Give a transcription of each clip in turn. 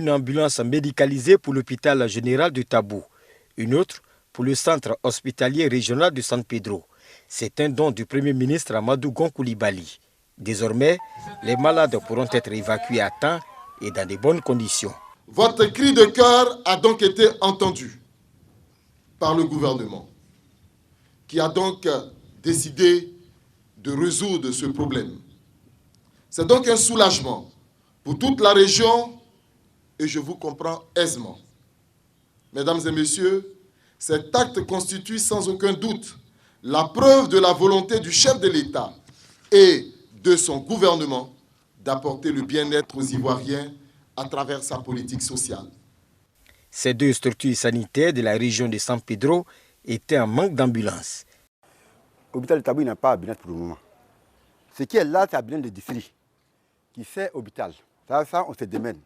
une ambulance médicalisée pour l'hôpital général de Tabou, une autre pour le centre hospitalier régional de San Pedro. C'est un don du Premier ministre Amadou Gon Coulibaly. Désormais, les malades pourront être évacués à temps et dans de bonnes conditions. Votre cri de cœur a donc été entendu par le gouvernement, qui a donc décidé de résoudre ce problème. C'est donc un soulagement pour toute la région et je vous comprends aisément. Mesdames et messieurs, cet acte constitue sans aucun doute la preuve de la volonté du chef de l'État et de son gouvernement d'apporter le bien-être aux Ivoiriens à travers sa politique sociale. Ces deux structures sanitaires de la région de San Pedro étaient en manque d'ambulances. L'hôpital de Tabou n'a pas d'ambulance pour le moment. Ce qui est là, c'est l'ambulance de district qui fait hôpital. Ça, on se démène.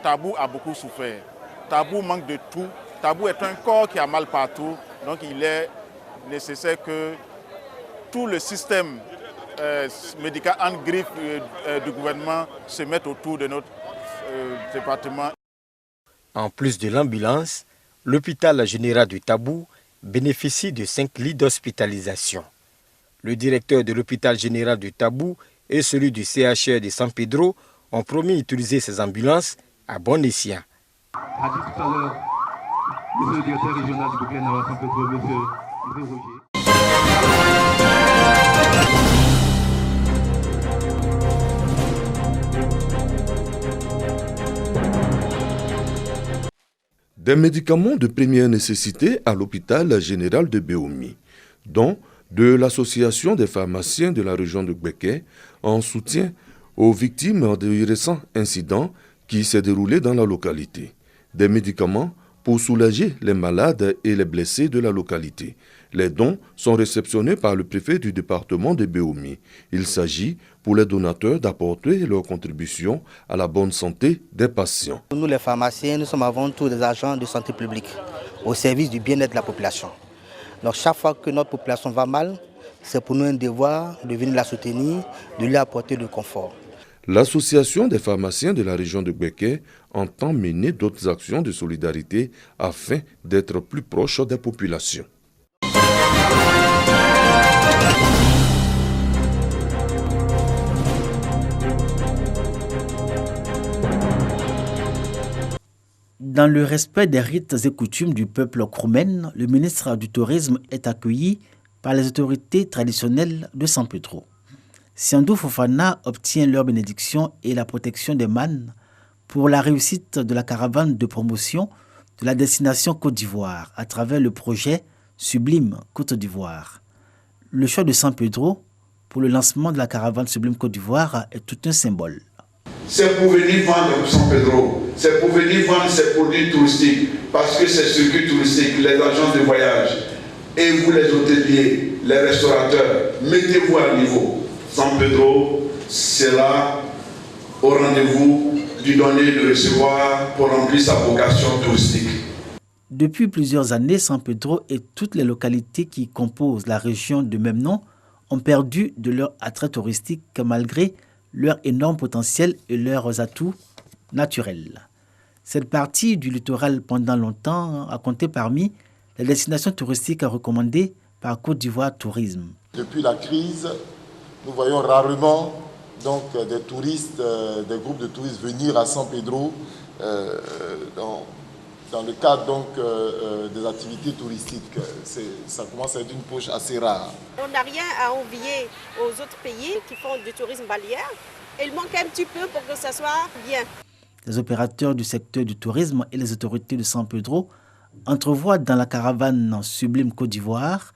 Tabou a beaucoup souffert. Tabou manque de tout. Tabou est un corps qui a mal partout. Donc il est nécessaire que tout le système médical en griffe du gouvernement se mette autour de notre département. En plus de l'ambulance, l'hôpital général de Tabou bénéficie de 5 lits d'hospitalisation. Le directeur de l'hôpital général de Tabou et celui du CHR de San Pedro ont promis d'utiliser ces ambulances à bon escient. A dit tout à l'heure, monsieur le directeur régional du gouvernement de San Pedro, monsieur Roger. Des médicaments de première nécessité à l'hôpital général de Béoumi, dont de l'association des pharmaciens de la région de Gbeke en soutien aux victimes du récent incident qui s'est déroulé dans la localité. Des médicaments pour soulager les malades et les blessés de la localité. Les dons sont réceptionnés par le préfet du département de Béoumi. Il s'agit pour les donateurs d'apporter leur contribution à la bonne santé des patients. Nous les pharmaciens, nous sommes avant tout des agents de santé publique au service du bien-être de la population. Donc chaque fois que notre population va mal, c'est pour nous un devoir de venir la soutenir, de lui apporter le confort. L'association des pharmaciens de la région de Gbeke entend mener d'autres actions de solidarité afin d'être plus proche des populations. Dans le respect des rites et coutumes du peuple Kroumen, le ministre du Tourisme est accueilli par les autorités traditionnelles de San Pedro. Siandou Fofana obtient leur bénédiction et la protection des mânes pour la réussite de la caravane de promotion de la destination Côte d'Ivoire à travers le projet Sublime Côte d'Ivoire. Le choix de San Pedro pour le lancement de la caravane Sublime Côte d'Ivoire est tout un symbole. C'est pour venir vendre San Pedro, c'est pour venir vendre ses produits touristiques, parce que ces circuits touristiques, les agences de voyage, et vous les hôteliers, les restaurateurs, mettez-vous à niveau. San Pedro sera au rendez-vous du donner, de recevoir pour remplir sa vocation touristique. Depuis plusieurs années, San Pedro et toutes les localités qui composent la région de même nom ont perdu de leur attrait touristique malgré leur énorme potentiel et leurs atouts naturels. Cette partie du littoral pendant longtemps a compté parmi les destinations touristiques recommandées par Côte d'Ivoire Tourisme. Depuis la crise, nous voyons rarement donc, des touristes, des groupes de touristes venir à San Pedro dans le cadre donc, des activités touristiques. Ça commence à être une poche assez rare. On n'a rien à envier aux autres pays qui font du tourisme balnéaire. Il manque un petit peu pour que ça soit bien. Les opérateurs du secteur du tourisme et les autorités de San Pedro entrevoient dans la caravane Sublime Côte d'Ivoire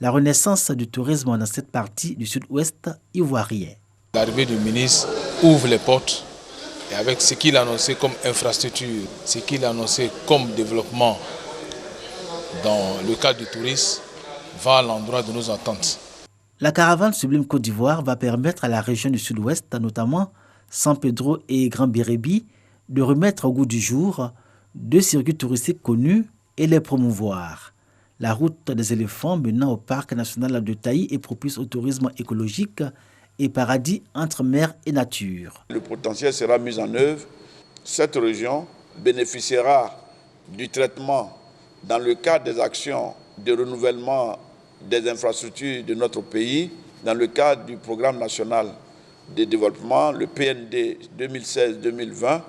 la renaissance du tourisme dans cette partie du sud-ouest ivoirien. L'arrivée du ministre ouvre les portes et avec ce qu'il a annoncé comme infrastructure, ce qu'il a annoncé comme développement dans le cadre du tourisme, va à l'endroit de nos attentes. La caravane Sublime Côte d'Ivoire va permettre à la région du sud-ouest, notamment San Pedro et Grand Bérébi, de remettre au goût du jour deux circuits touristiques connus et les promouvoir. La route des éléphants menant au parc national de Taï est propice au tourisme écologique et paradis entre mer et nature. Le potentiel sera mis en œuvre cette région bénéficiera du traitement dans le cadre des actions de renouvellement des infrastructures de notre pays, dans le cadre du programme national de développement, le PND 2016-2020.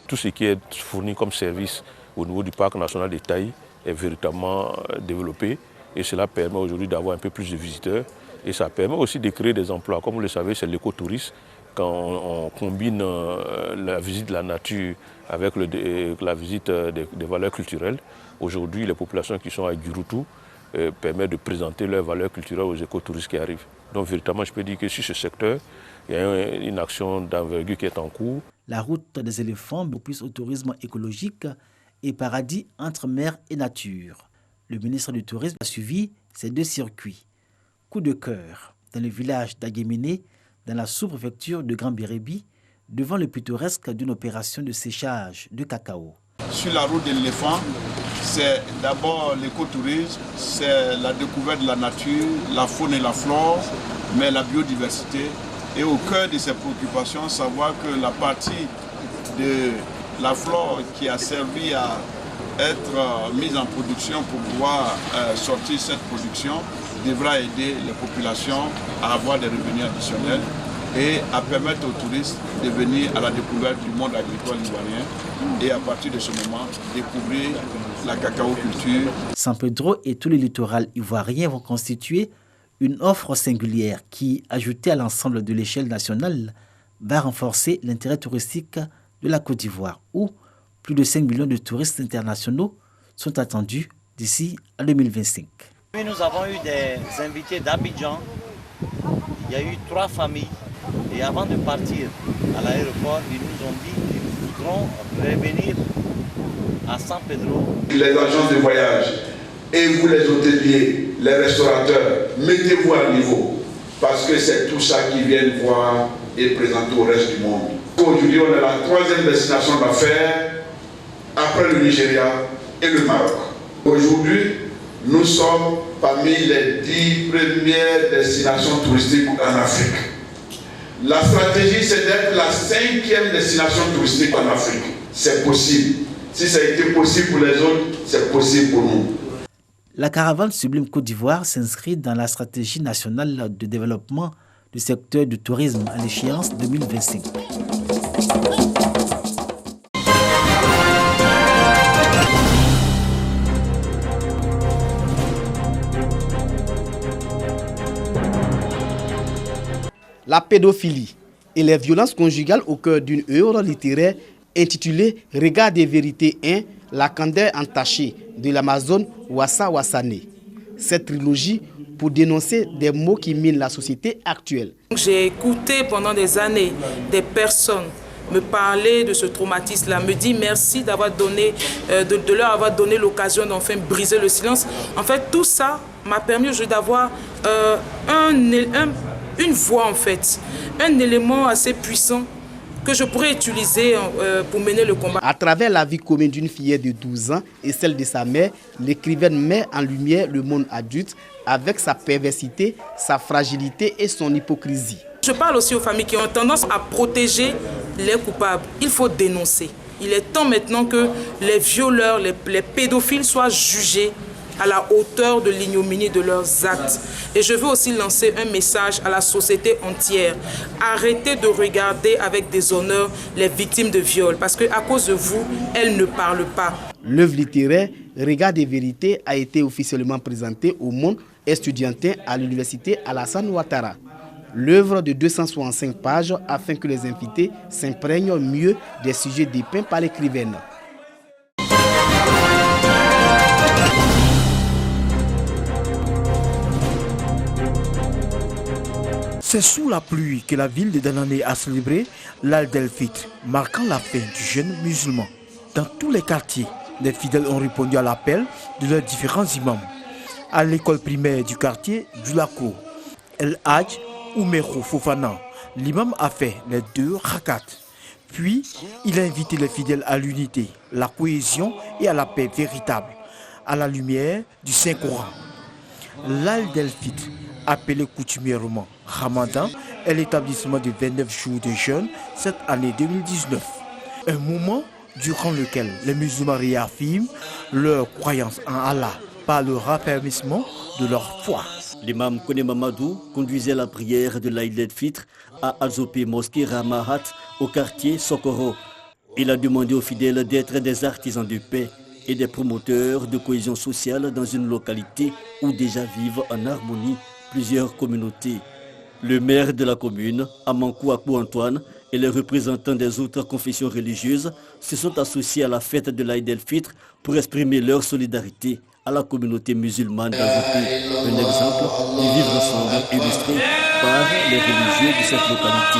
Tout ce qui est fourni comme service au niveau du parc national de Taï est véritablement développé et cela permet aujourd'hui d'avoir un peu plus de visiteurs et ça permet aussi de créer des emplois. Comme vous le savez, c'est l'écotourisme. Quand on combine la visite de la nature avec la visite des valeurs culturelles, aujourd'hui les populations qui sont à Gurutu permettent de présenter leurs valeurs culturelles aux écotouristes qui arrivent. Donc véritablement je peux dire que sur ce secteur, il y a une action d'envergure qui est en cours. La route des éléphants plus au tourisme écologique et paradis entre mer et nature. Le ministre du Tourisme a suivi ces 2 circuits. Coup de cœur dans le village d'Aguéméné, dans la sous-préfecture de Grand Bérébi, devant le pittoresque d'une opération de séchage de cacao. Sur la route de l'éléphant, c'est d'abord l'écotourisme, c'est la découverte de la nature, la faune et la flore, mais la biodiversité. Et au cœur de ces préoccupations, savoir que la partie de la flore qui a servi à être mise en production pour pouvoir sortir cette production devra aider les populations à avoir des revenus additionnels et à permettre aux touristes de venir à la découverte du monde agricole ivoirien et à partir de ce moment découvrir la cacao-culture. San Pedro et tout le littoral ivoirien vont constituer une offre singulière qui, ajoutée à l'ensemble de l'échelle nationale, va renforcer l'intérêt touristique de la Côte d'Ivoire, où plus de 5 millions de touristes internationaux sont attendus d'ici à 2025. Nous avons eu des invités d'Abidjan, il y a eu 3 familles et avant de partir à l'aéroport, ils nous ont dit qu'ils voudront revenir à San Pedro. Les agences de voyage et vous les hôteliers, les restaurateurs, mettez-vous à niveau parce que c'est tout ça qu'ils viennent voir et présenter au reste du monde. Aujourd'hui, on est la 3e destination d'affaires après le Nigeria et le Maroc. Aujourd'hui, nous sommes parmi les 10 premières destinations touristiques en Afrique. La stratégie, c'est d'être la 5e destination touristique en Afrique. C'est possible. Si ça a été possible pour les autres, c'est possible pour nous. La caravane Sublime Côte d'Ivoire s'inscrit dans la stratégie nationale de développement du secteur du tourisme à l'échéance 2025. La pédophilie et les violences conjugales au cœur d'une œuvre littéraire intitulée Regard des vérités 1, la candeur entachée de l'Amazone Wassa Wassane. Cette trilogie pour dénoncer des maux qui minent la société actuelle. J'ai écouté pendant des années des personnes me parler de ce traumatisme-là, me dire merci d'avoir donné, de leur avoir donné l'occasion d'enfin briser le silence. En fait, tout ça m'a permis aujourd'hui d'avoir une voix en fait, un élément assez puissant que je pourrais utiliser pour mener le combat. À travers la vie commune d'une fillette de 12 ans et celle de sa mère, l'écrivaine met en lumière le monde adulte avec sa perversité, sa fragilité et son hypocrisie. Je parle aussi aux familles qui ont tendance à protéger les coupables. Il faut dénoncer. Il est temps maintenant que les violeurs, les pédophiles soient jugés à la hauteur de l'ignominie de leurs actes. Et je veux aussi lancer un message à la société entière. Arrêtez de regarder avec déshonneur les victimes de viol, parce qu'à cause de vous, elles ne parlent pas. L'œuvre littéraire Regard des vérités a été officiellement présentée au monde estudiantin à l'université Alassane Ouattara. L'œuvre de 265 pages afin que les invités s'imprègnent mieux des sujets dépeints par l'écrivaine. C'est sous la pluie que la ville de Danané a célébré l'Aïd el-Fitr, marquant la fin du jeûne musulman. Dans tous les quartiers, les fidèles ont répondu à l'appel de leurs différents imams. À l'école primaire du quartier du Laco, El Hadj Oumerou Fofana, l'imam a fait les 2 rakats. Puis, il a invité les fidèles à l'unité, la cohésion et à la paix véritable, à la lumière du Saint-Coran. L'Aïd el-Fitr, appelé coutumièrement Ramadan, est l'établissement de 29 jours de jeûne cette année 2019. Un moment durant lequel les musulmans réaffirment leur croyance en Allah par le raffermissement de leur foi. L'imam Kone Mamadou conduisait la prière de l'Aïd el-Fitr à Azopé Mosquée Ramahat au quartier Sokoro. Il a demandé aux fidèles d'être des artisans de paix et des promoteurs de cohésion sociale dans une localité où déjà vivent en harmonie plusieurs communautés. Le maire de la commune, Amankou Akou Antoine, et les représentants des autres confessions religieuses se sont associés à la fête de l'Aïd el-Fitr pour exprimer leur solidarité à la communauté musulmane d'Azopé. Un exemple du vivre ensemble illustré par les religieux de cette localité.